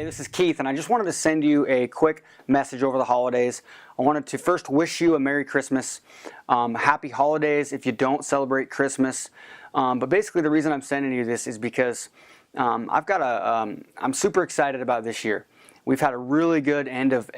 this is Keith, and I just wanted to send you a quick message over the holidays. I wanted to first wish you a Merry Christmas, Happy Holidays if you don't celebrate Christmas. But basically the reason I'm sending you this is because I'm super excited about this year. We've had a really good end of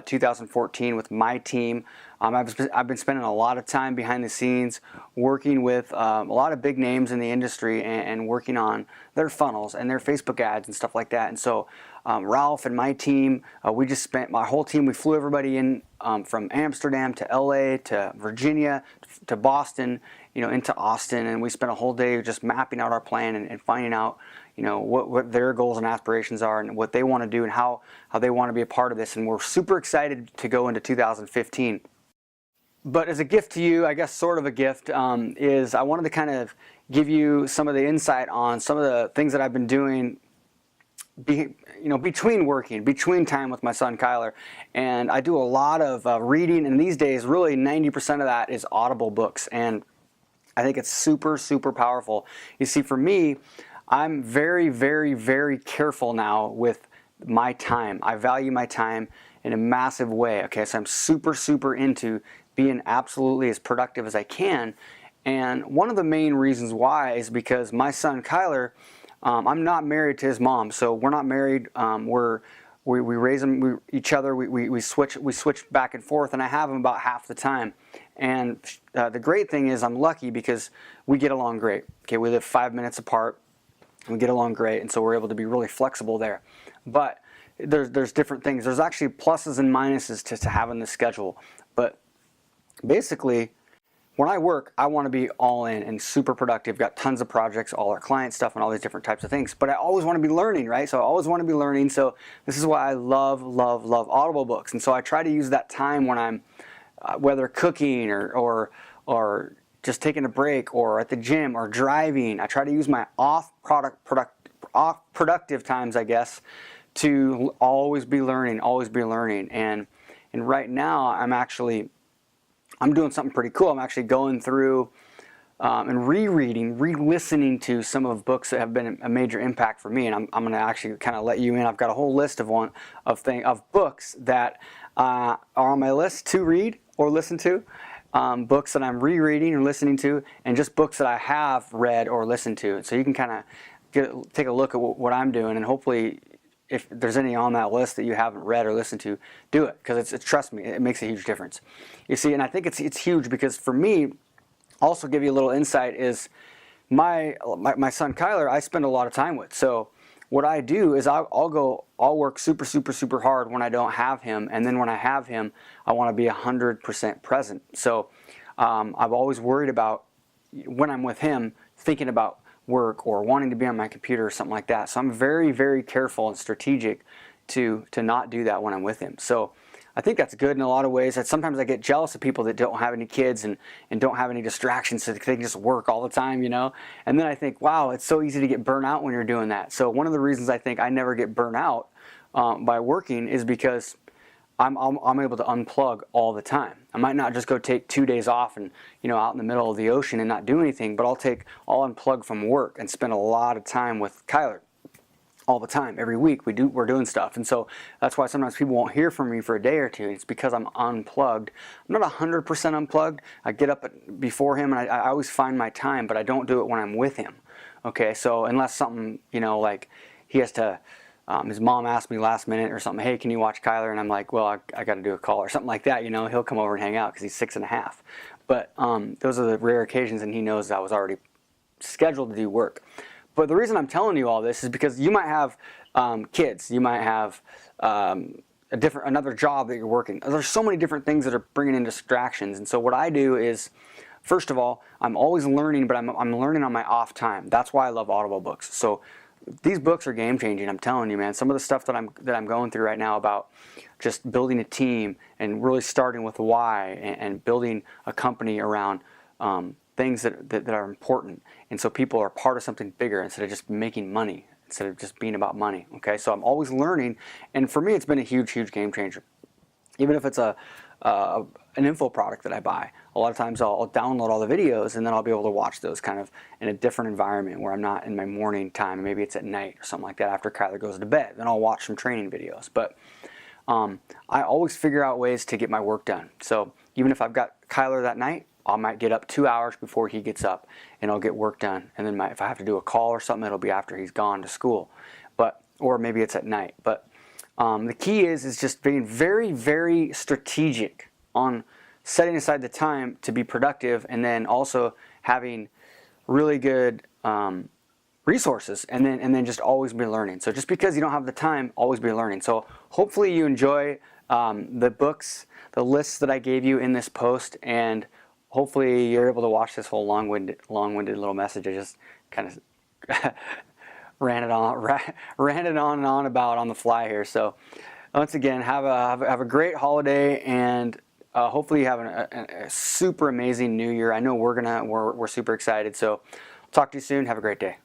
2014 with my team. I've been spending a lot of time behind the scenes working with a lot of big names in the industry and working on their funnels and their Facebook ads and stuff like that. And so Ralph and my team, we just spent, my whole team, we flew everybody in from Amsterdam to LA to Virginia to Boston, into Austin, and we spent a whole day just mapping out our plan and finding out what their goals and aspirations are and what they want to do and how they want to be a part of this. And we're super excited to go into 2015. But as a gift to you, I guess sort of a gift, is I wanted to kind of give you some of the insight on some of the things that I've been doing between time with my son Kyler. And I do a lot of reading, and these days really 90% of that is Audible books, and I think it's super, super powerful. You see, for me, I'm very, very, very careful now with my time. I value my time in a massive way. Okay, so I'm super, super into being absolutely as productive as I can. And one of the main reasons why is because my son Kyler, I'm not married to his mom, so we're not married. We raise him each other. We switch back and forth, and I have him about half the time. And the great thing is I'm lucky because we get along great. Okay, we live 5 minutes apart. We get along great, and so we're able to be really flexible there. But there's different things. There's actually pluses and minuses to having this schedule. But basically, when I work, I want to be all in and super productive. Got tons of projects, all our client stuff, and all these different types of things. But I always want to be learning, right? So I always want to be learning. So this is why I love, love, love Audible books. And so I try to use that time when I'm whether cooking or just taking a break or at the gym or driving. I try to use my off productive times, I guess, to always be learning. And right now I'm doing something pretty cool. I'm actually going through and re-listening to some of books that have been a major impact for me. And I'm going to actually kind of let you in. I've got a whole list of books that are on my list to read or listen to. Books that I'm rereading or listening to, and just books that I have read or listened to. So you can kind of take a look at what I'm doing, and hopefully, if there's any on that list that you haven't read or listened to, do it, because it's trust me, it makes a huge difference. You see, and I think it's huge because for me, also give you a little insight is my son Kyler, I spend a lot of time with. So what I do is I'll work super, super, super hard when I don't have him, and then when I have him, I want to be 100% present. So I've always worried about when I'm with him, thinking about work or wanting to be on my computer or something like that. So I'm very, very careful and strategic to not do that when I'm with him. So I think that's good in a lot of ways. Sometimes I get jealous of people that don't have any kids and don't have any distractions, so they can just work all the time, And then I think, wow, it's so easy to get burnt out when you're doing that. So one of the reasons I think I never get burnt out by working is because I'm able to unplug all the time. I might not just go take 2 days off and out in the middle of the ocean and not do anything, but I'll unplug from work and spend a lot of time with Kyler. All the time, every week we're doing stuff, and so that's why sometimes people won't hear from me for a day or two. It's because I'm unplugged. I'm not 100% unplugged. I get up before him, and I always find my time, but I don't do it when I'm with him. Okay, so unless something like he has to, his mom asked me last minute or something, hey, can you watch Kyler? And I'm like, well, I got to do a call or something like that. He'll come over and hang out because he's 6.5. But those are the rare occasions, and he knows I was already scheduled to do work. But the reason I'm telling you all this is because you might have kids, you might have another job that you're working. There's so many different things that are bringing in distractions. And so what I do is, first of all, I'm always learning, but I'm learning on my off time. That's why I love Audible books. So these books are game changing. I'm telling you, man. Some of the stuff that I'm going through right now about just building a team and really starting with why and building a company around things that are important, and so people are part of something bigger instead of just making money, instead of just being about money. Okay, so I'm always learning, and for me, it's been a huge, huge game changer. Even if it's an info product that I buy. A lot of times I'll download all the videos, and then I'll be able to watch those kind of in a different environment where I'm not in my morning time. Maybe it's at night or something like that after Kyler goes to bed. Then I'll watch some training videos. But I always figure out ways to get my work done. So even if I've got Kyler that night, I might get up 2 hours before he gets up, and I'll get work done. And then if I have to do a call or something, it'll be after he's gone to school, or maybe it's at night. But the key is just being very, very strategic on setting aside the time to be productive, and then also having really good resources, and then just always be learning. So just because you don't have the time, always be learning. So hopefully you enjoy the books, the lists that I gave you in this post, and hopefully you're able to watch this whole long-winded little message. I just kind of ran it on and on about on the fly here. So once again, have a great holiday, and hopefully you have a super amazing new year. I know we're super excited. So talk to you soon. Have a great day.